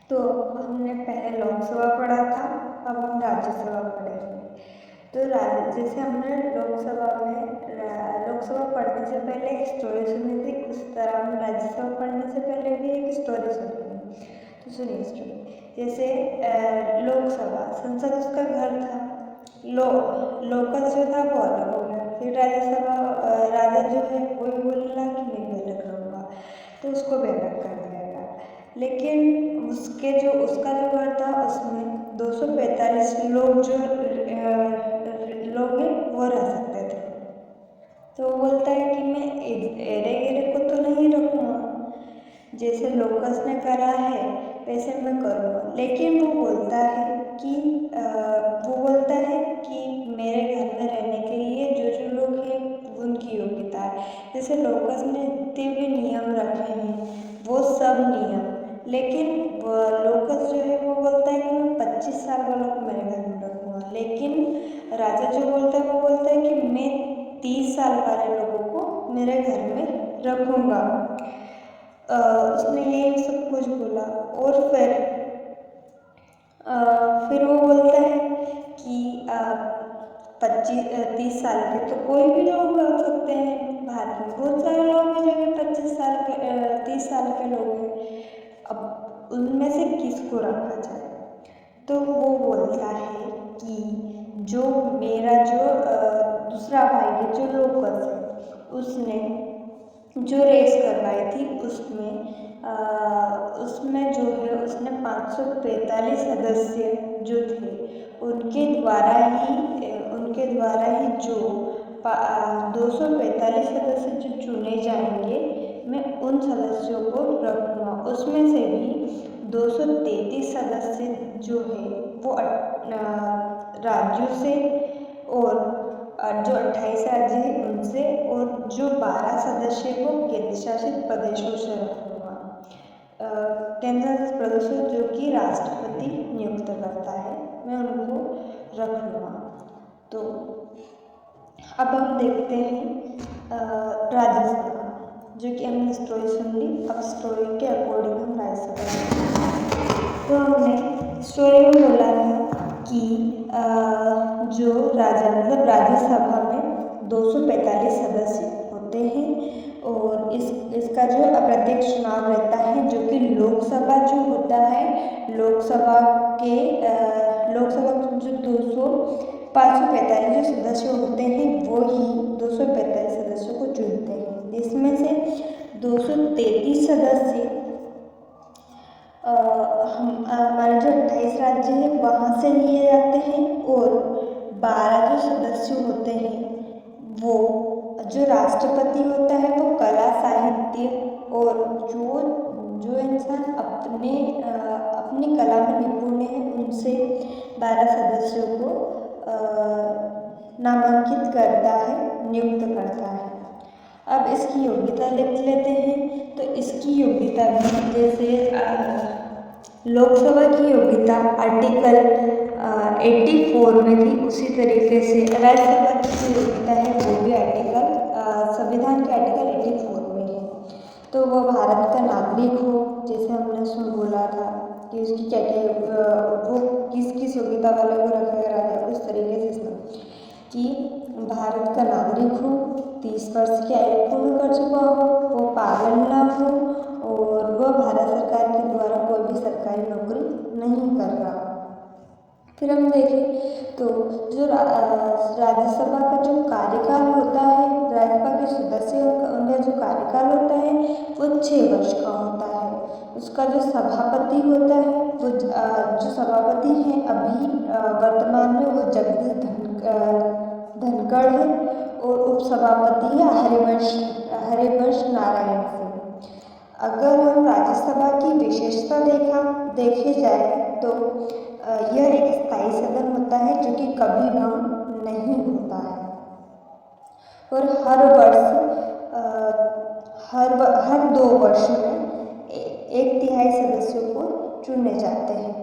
तो हमने पहले लोकसभा पढ़ा था, अब हम राज्यसभा पढ़ेंगे। तो जैसे हमने लोकसभा पढ़ने से पहले एक स्टोरी सुनी थी, उस तरह हम राज्यसभा पढ़ने से पहले भी एक स्टोरी सुनेंगे। तो सुनिए स्टोरी। जैसे लोकसभा संसद उसका घर था, लोकल जो था वो अलग हो गया। फिर राज्यसभा राजा जो है वही बोलने लगा कि मैं भी अलग रहूँगा, तो उसको भी अलग कर दिया गया। लेकिन उसका जो घर था उसमें 245 लोग लोग हैं वो रह सकते थे। तो वो बोलता है कि मैं एरे गिरे को तो नहीं रखूँगा, जैसे लोकस ने करा है वैसे मैं करूँगा। लेकिन वो बोलता है कि मेरे घर में रहने के लिए जो लोग हैं उनकी योग्यता है। जैसे लोकस ने जितने भी नियम रखे हैं वो सब नियम, लेकिन लोकस जो है वो बोलता है कि मैं 25 साल वालों को मेरे घर में रखूँगा। लेकिन राजा जो बोलता है वो बोलता है कि मैं 30 साल वाले लोगों को मेरे घर में रखूँगा। उसने यही सब कुछ बोला। और फिर वो बोलता है कि 30 साल के तो कोई भी लोग रह सकते हैं। भारत में बहुत सारे लोग हैं जो कि 30 साल के लोग हैं। अब उनमें से किसको रखा जाए? तो वो बोलता है कि जो मेरा दूसरा भाई है जो लोकस है, उसने जो रेस करवाई थी उसमें जो है उसने 545 सदस्य जो थे उनके द्वारा ही जो 245 सदस्य जो चुने जाएंगे, मैं उन सदस्यों को रखूँगा। उसमें से भी 233 सदस्य जो है वो राज्यों से, और जो 28 राज्य हैं उनसे, और जो 12 सदस्य को केंद्र शासित प्रदेशों से रखूँगा। केंद्र शासित प्रदेशों जो कि राष्ट्रपति नियुक्त करता है, मैं उनको रख लूँगा। तो अब हम देखते हैं राज्यसभा, जो कि हमने स्टोरी सुन ली। अब स्टोरी के अकॉर्डिंग हम राज्यसभा, तो हमने स्टोरी में बोला था कि जो राजा मतलब राज्यसभा में 245 सदस्य होते हैं, और इसका जो अप्रत्यक्ष चुनाव रहता है, जो कि लोकसभा जो होता है, लोकसभा के जो 545 जो सदस्य होते हैं वो ही 245 सदस्यों को चुनते हैं। इसमें से 233 सदस्य हमारे जो 28 राज्य हैं वहाँ से लिए जाते हैं, और 12 जो सदस्य होते हैं वो जो राष्ट्रपति होता है वो कला साहित्य, और जो इंसान अपनी कला में निपुण है उनसे 12 सदस्यों को नामांकित करता है, नियुक्त करता है। अब इसकी योग्यता लिख लेते हैं। तो इसकी योग्यता भी जैसे लोकसभा की योग्यता आर्टिकल 84 में थी, उसी तरीके से राज्यसभा की योग्यता है वो भी संविधान के आर्टिकल 84 में है। तो वो भारत का नागरिक हो, जैसे हमने बोला था कि उसकी क्या वो किस योग्यता वाले को रखा गया, उस तरीके से कि भारत का नागरिक हो, 30 वर्ष की आयु पूर्ण कर चुका हो, वो पागल ना हो, और वह भारत सरकार के द्वारा कोई भी सरकारी नौकरी नहीं कर रहा। फिर हम देखें तो जो राज्यसभा का जो कार्यकाल होता है, राज्यसभा के सदस्य उनका जो कार्यकाल होता है वो 6 वर्ष का होता है। उसका जो सभापति होता है वो जो सभापति हैं अभी वर्तमान में वो जगदीश धनखड़ है, और उपसभापति है हरिवंश नारायण सिंह। अगर हम राज्यसभा की विशेषता देखे जाए तो यह एक स्थायी सदन होता है जो कि कभी भंग नहीं होता है, और हर 2 वर्ष में 1/3 सदस्यों को चुने जाते हैं।